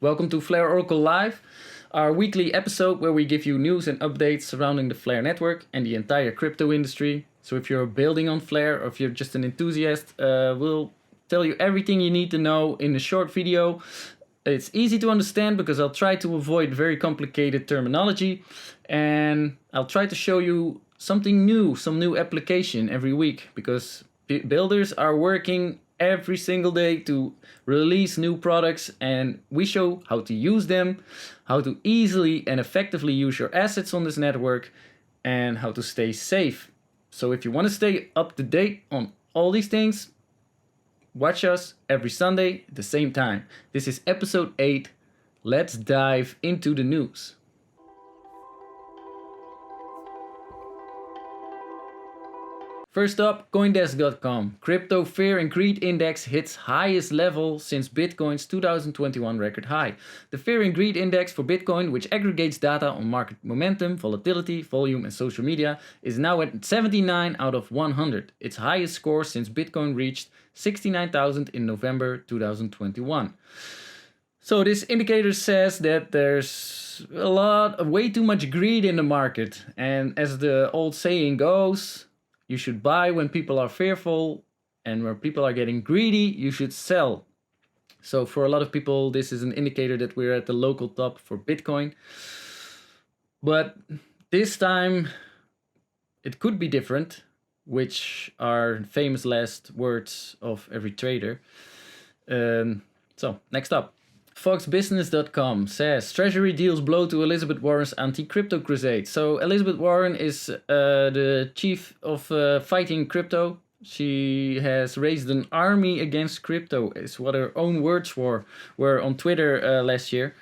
Welcome to Flare Oracle Live, our weekly episode where we give you news and updates surrounding the Flare network and the entire crypto industry. So if you're building on Flare or if you're just an enthusiast, we'll tell you everything you need to know in a short video. It's easy to understand because I'll try to avoid very complicated terminology, and I'll try to show you something new, some new application every week, because builders are working every single day to release new products, and we show how to use them, how to easily and effectively use your assets on this network, and how to stay safe. So if you want to stay up to date on all these things, watch us every Sunday at the same time. This is episode 8. Let's dive into the news. First up, Coindesk.com. Crypto Fear and Greed Index hits highest level since Bitcoin's 2021 record high. The Fear and Greed Index for Bitcoin, which aggregates data on market momentum, volatility, volume, and social media, is now at 79 out of 100, its highest score since Bitcoin reached 69,000 in November 2021. So this indicator says that there's way too much greed in the market, and as the old saying goes, you should buy when people are fearful, and when people are getting greedy, you should sell. So for a lot of people, this is an indicator that we're at the local top for Bitcoin. But this time, it could be different, which are famous last words of every trader. So next up. FoxBusiness.com says Treasury deals blow to Elizabeth Warren's anti-crypto crusade. So Elizabeth Warren is the chief of fighting crypto. She has raised an army against crypto, is what her own words were on Twitter last year.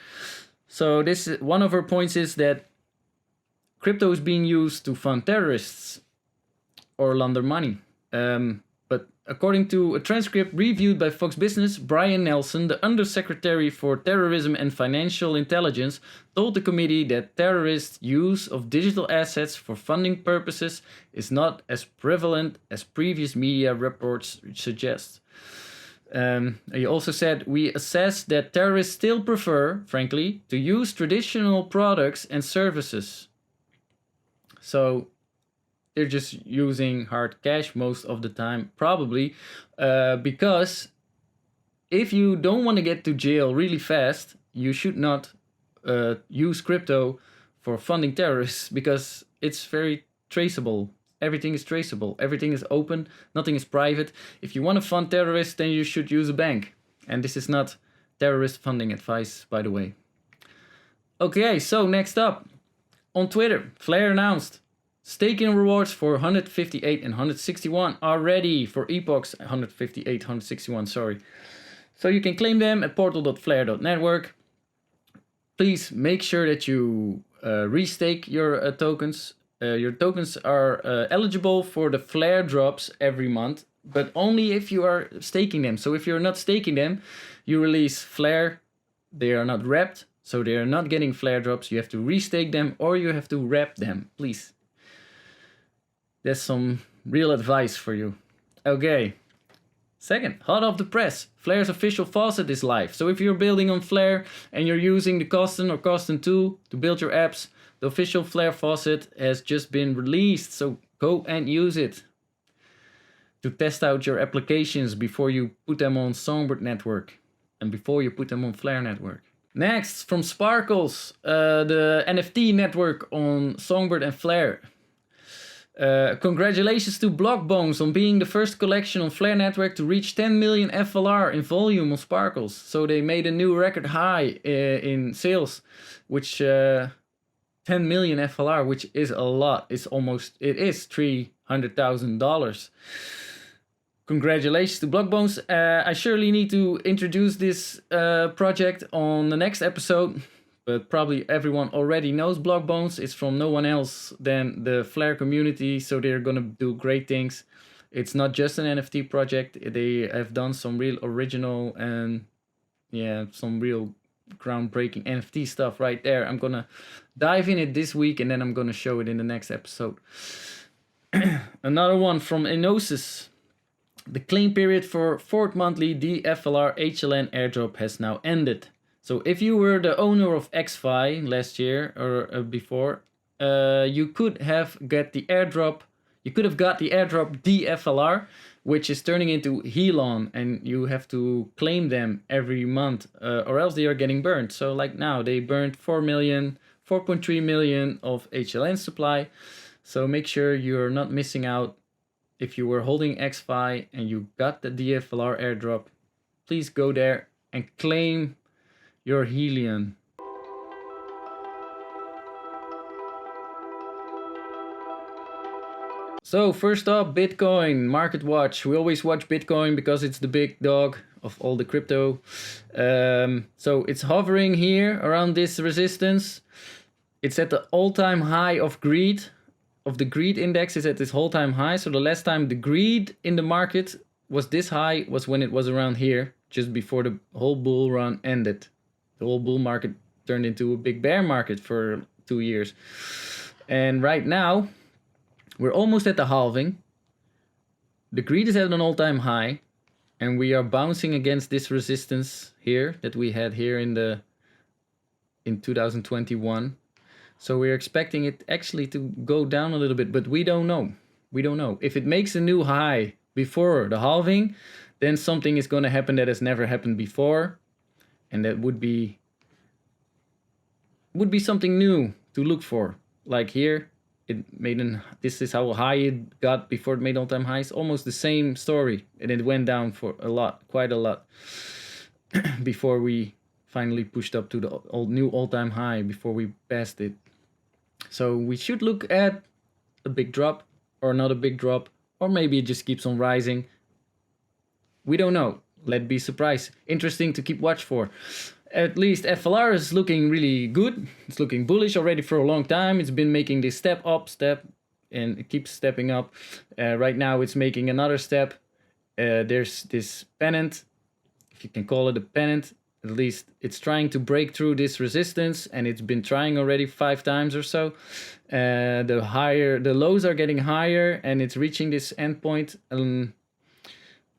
So this one of her points is that crypto is being used to fund terrorists or launder money. But according to a transcript reviewed by Fox Business, Brian Nelson, the Undersecretary for Terrorism and Financial Intelligence, told the committee that terrorists' use of digital assets for funding purposes is not as prevalent as previous media reports suggest. He also said, we assess that terrorists still prefer, frankly, to use traditional products and services. So they're just using hard cash most of the time, probably, because if you don't want to get to jail really fast, you should not use crypto for funding terrorists, because it's very traceable. Everything is traceable. Everything is open. Nothing is private. If you want to fund terrorists, then you should use a bank. And this is not terrorist funding advice, by the way. Okay, so next up. On Twitter, Flare announced staking rewards for 158 and 161 are ready for epochs 158, 161, sorry. So you can claim them at portal.flare.network. Please make sure that you restake your tokens. Your tokens are eligible for the Flare drops every month, but only if you are staking them. So if you're not staking them, you release Flare, they are not wrapped, so they are not getting Flare drops. You have to restake them or you have to wrap them, please. That's some real advice for you. Okay. Second, hot off the press. Flare's official Faucet is live. So if you're building on Flare and you're using the Coston or Coston 2 to build your apps, the official Flare Faucet has just been released. So go and use it to test out your applications before you put them on Songbird network and before you put them on Flare network. Next, from Sparkles, the NFT network on Songbird and Flare. Congratulations to Blockbones on being the first collection on Flare Network to reach 10 million FLR in volume on Sparkles. So they made a new record high in sales, which 10 million FLR, which is a lot. It is $300,000. Congratulations to Blockbones. I surely need to introduce this project on the next episode. But probably everyone already knows Blockbones. It's from no one else than the Flare community, so they're gonna do great things. It's not just an NFT project. They have done some real original and some real groundbreaking NFT stuff right there. I'm gonna dive in it this week and then I'm gonna show it in the next episode. Another one from Enosis. The claim period for fourth monthly DFLR HLN airdrop has now ended. So if you were the owner of XFi last year or before, you could have got the airdrop. You could have got the airdrop DFLR, which is turning into Helion, and you have to claim them every month, or else they are getting burned. So like now, they burned 4.3 million of HLN supply. So make sure you're not missing out. If you were holding XFi and you got the DFLR airdrop, please go there and claim your Helion. So first up, Bitcoin market watch. We always watch Bitcoin because it's the big dog of all the crypto. So it's hovering here around this resistance. It's at the all-time high of greed. Of the greed index is at this all-time high. So the last time the greed in the market was this high was when it was around here, just before the whole bull run ended. The whole bull market turned into a big bear market for 2 years. And right now, we're almost at the halving. The greed is at an all-time high, and we are bouncing against this resistance here that we had here in 2021. So we're expecting it actually to go down a little bit, but we don't know. We don't know. If it makes a new high before the halving, then something is going to happen that has never happened before, and that would be something new to look for. Like here, this is how high it got before it made all-time highs. Almost the same story, and it went down for quite a lot, before we finally pushed up to the new all-time high before we passed it. So we should look at a big drop, or not a big drop, or maybe it just keeps on rising. We don't know. Let's be surprised. Interesting to keep watch for. At least FLR is looking really good. It's looking bullish already for a long time. It's been making this step, and it keeps stepping up. Right now it's making another step. There's this pennant, if you can call it a pennant. At least it's trying to break through this resistance, and it's been trying already 5 times or so. The lows are getting higher, and it's reaching this endpoint.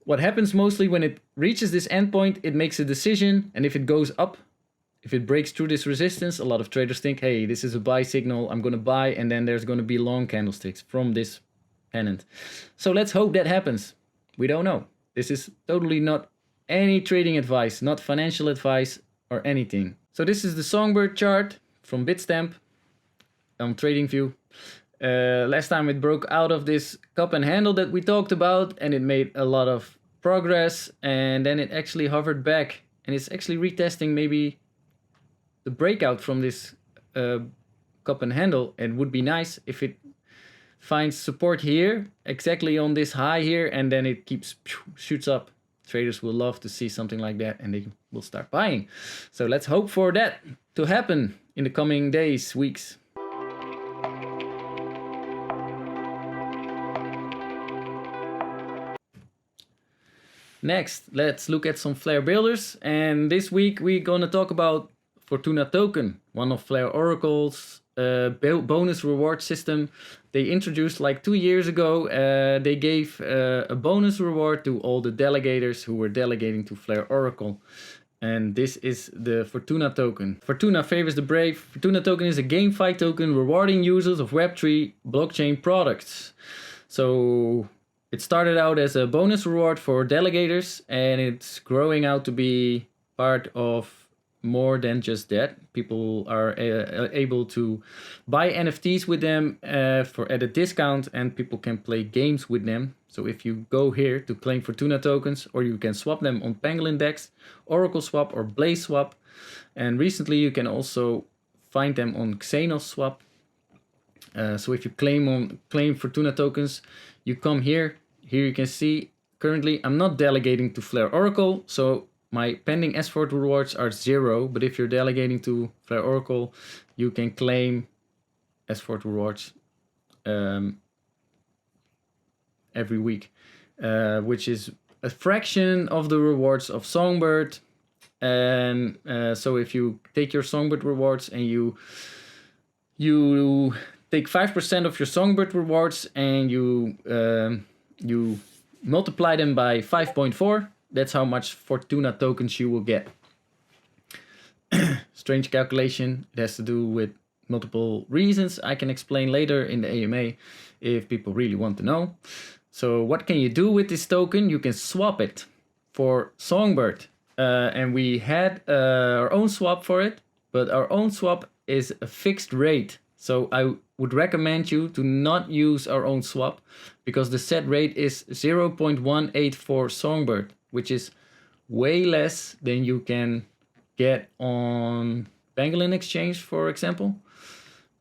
What happens mostly when it reaches this endpoint, it makes a decision, and if it goes up, if it breaks through this resistance, a lot of traders think, hey, this is a buy signal, I'm going to buy, and then there's going to be long candlesticks from this pennant. So let's hope that happens. We don't know. This is totally not any trading advice, not financial advice or anything. So this is the Songbird chart from Bitstamp on TradingView. Last time it broke out of this cup and handle that we talked about, and it made a lot of progress, and then it actually hovered back, and it's actually retesting maybe the breakout from this cup and handle. It would be nice if it finds support here, exactly on this high here, and then it shoots up. Traders will love to see something like that, and they will start buying. So let's hope for that to happen in the coming days, weeks. Next, let's look at some Flare builders, and this week we're gonna talk about Fortuna token, one of Flare Oracle's bonus reward system. They introduced like 2 years ago. They gave a bonus reward to all the delegators who were delegating to Flare Oracle. And this is the Fortuna token. Fortuna favors the brave. Fortuna token is a GameFi token rewarding users of Web3 blockchain products. So it started out as a bonus reward for delegators, and it's growing out to be part of more than just that. People are able to buy NFTs with them at a discount, and people can play games with them. So if you go here to claim Fortuna tokens, or you can swap them on Pangolin Dex, Oracle Swap, or Blaze Swap. And recently you can also find them on Xenos Swap. So if you claim Fortuna tokens, you come here. Here you can see currently I'm not delegating to Flare Oracle, so my pending S4 rewards are 0, but if you're delegating to Flare Oracle, you can claim S4 rewards every week, which is a fraction of the rewards of Songbird. And so if you take your Songbird rewards and you take 5% of your Songbird rewards and you multiply them by 5.4, that's how much Fortuna tokens you will get. strange calculation. It has to do with multiple reasons I can explain later in the AMA if people really want to know. So what can you do with this token? You can swap it for Songbird. And we had our own swap for it, but our own swap is a fixed rate. So I would recommend you to not use our own swap because the set rate is 0.184 Songbird, which is way less than you can get on Pangolin Exchange, for example.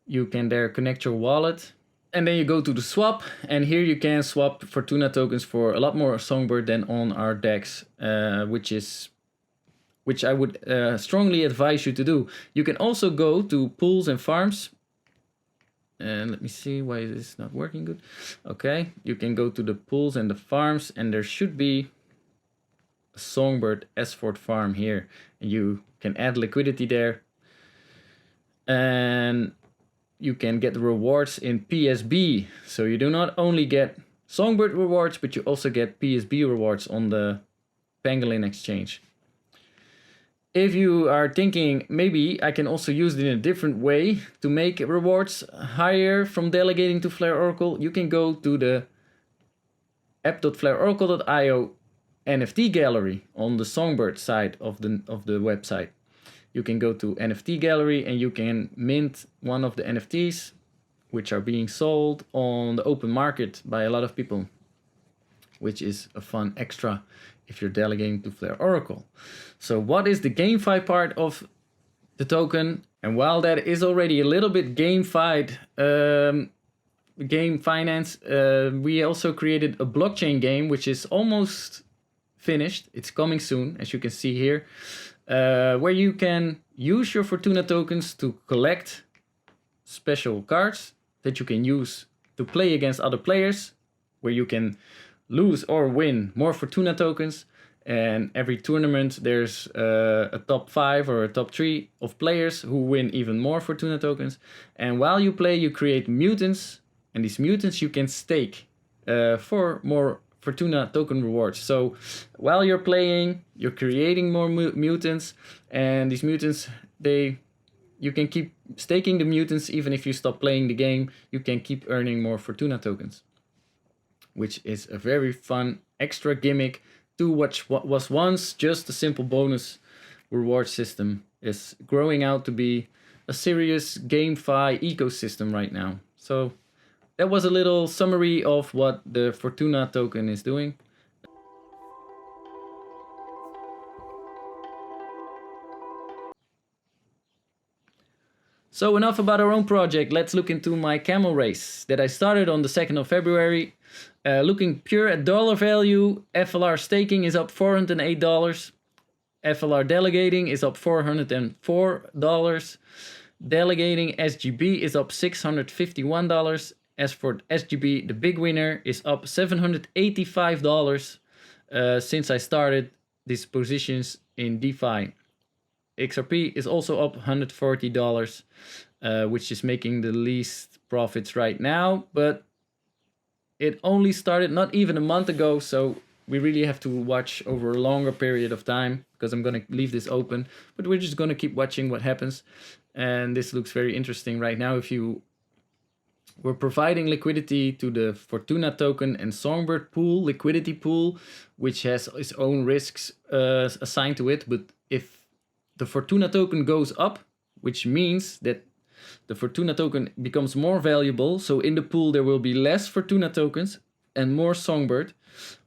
You can there connect your wallet and then you go to the swap, and here you can swap Fortuna tokens for a lot more Songbird than on our DEX, which I would strongly advise you to do. You can also go to pools and farms. And let me see, why is this not working good? Okay, you can go to the pools and the farms, and there should be a Songbird Esfort farm here. And you can add liquidity there. And you can get rewards in PSB. So you do not only get Songbird rewards, but you also get PSB rewards on the Pangolin Exchange. If you are thinking, maybe I can also use it in a different way to make rewards higher from delegating to Flare Oracle, you can go to the app.flareoracle.io NFT gallery on the Songbird side of the website. You can go to NFT gallery and you can mint one of the NFTs which are being sold on the open market by a lot of people, which is a fun extra if you're delegating to Flare Oracle. So what is the GameFi part of the token? And while that is already a little bit gamified game finance, we also created a blockchain game which is almost finished. It's coming soon, as you can see here, where you can use your Fortuna tokens to collect special cards that you can use to play against other players, where you can lose or win more Fortuna tokens. And every tournament there's a top 5 or a top 3 of players who win even more Fortuna tokens. And while you play, you create mutants, and these mutants you can stake for more Fortuna token rewards. So while you're playing, you're creating more mutants, and these mutants, you can keep staking the mutants even if you stop playing the game. You can keep earning more Fortuna tokens, which is a very fun extra gimmick to what was once just a simple bonus reward system is growing out to be a serious GameFi ecosystem right now. So that was a little summary of what the Fortuna token is doing. So enough about our own project. Let's look into my camel race that I started on the 2nd of February. Looking pure at dollar value, FLR staking is up $408. FLR delegating is up $404. Delegating SGB is up $651. As for SGB, the big winner is up $785 since I started these positions in DeFi. XRP is also up $140, which is making the least profits right now, but it only started not even a month ago, so we really have to watch over a longer period of time, because I'm going to leave this open, but we're just going to keep watching what happens. And this looks very interesting right now. If you were providing liquidity to the Fortuna token and Songbird pool, liquidity pool, which has its own risks assigned to it, but if the Fortuna token goes up, which means that the Fortuna token becomes more valuable. So in the pool there will be less Fortuna tokens and more Songbird.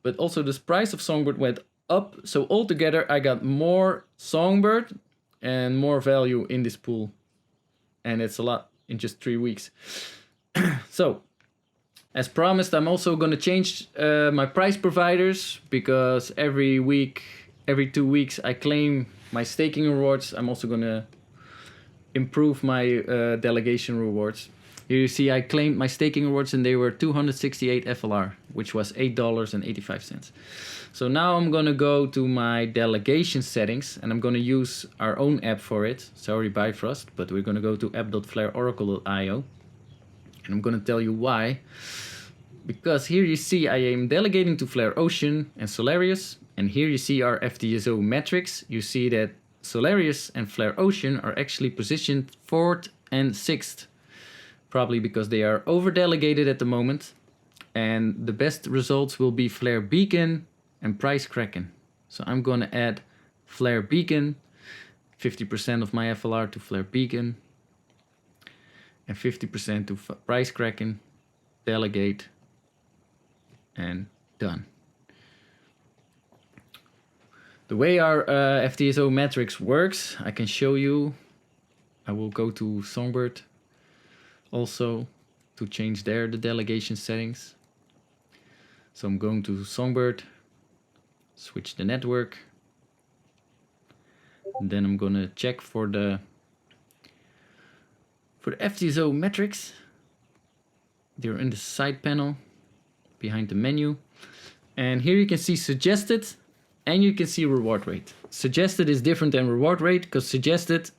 But also the price of Songbird went up. So altogether I got more Songbird and more value in this pool. And it's a lot in just 3 weeks. So as promised, I'm also going to change my price providers, because every 2 weeks I claim my staking rewards. I'm also going to improve my delegation rewards. Here you see I claimed my staking rewards and they were 268 FLR, which was $8.85. So now I'm going to go to my delegation settings, and I'm going to use our own app for it. Sorry, Bifrost, but we're going to go to app.flareoracle.io, and I'm going to tell you why. Because here you see I am delegating to Flare Ocean and Solarius, and here you see our FTSO metrics. You see that Solarius and Flare Ocean are actually positioned 4th and 6th. Probably because they are over-delegated at the moment. And the best results will be Flare Beacon and Price Kraken. So I'm going to add Flare Beacon, 50% of my FLR to Flare Beacon, and 50% to Price Kraken, delegate, and done. The way our FTSO metrics works, I can show you. I will go to Songbird also to change there the delegation settings. So I'm going to Songbird, switch the network, and then I'm gonna check for the FTSO metrics. They're in the side panel behind the menu, and here you can see suggested and you can see reward rate. Suggested is different than reward rate because suggested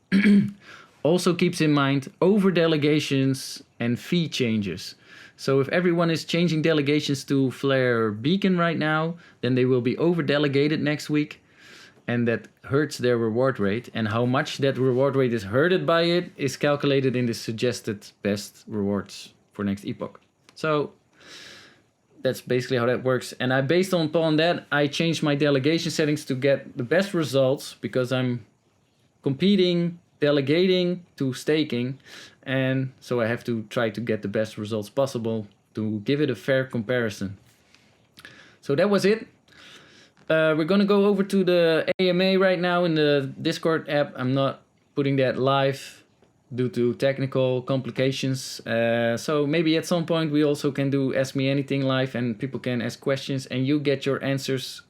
also keeps in mind over delegations and fee changes. So if everyone is changing delegations to Flare Beacon right now, then they will be over delegated next week, and that hurts their reward rate. And how much that reward rate is hurted by it is calculated in the suggested best rewards for next epoch. So that's basically how that works. And based upon that, I changed my delegation settings to get the best results, because I'm competing, delegating to staking, and so I have to try to get the best results possible to give it a fair comparison. So that was it. We're gonna go over to the AMA right now in the Discord app. I'm not putting that live due to technical complications. So maybe at some point we also can do Ask Me Anything live, and people can ask questions and you get your answers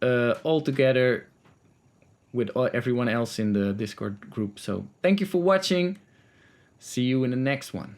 all together with everyone else in the Discord group. So thank you for watching. See you in the next one.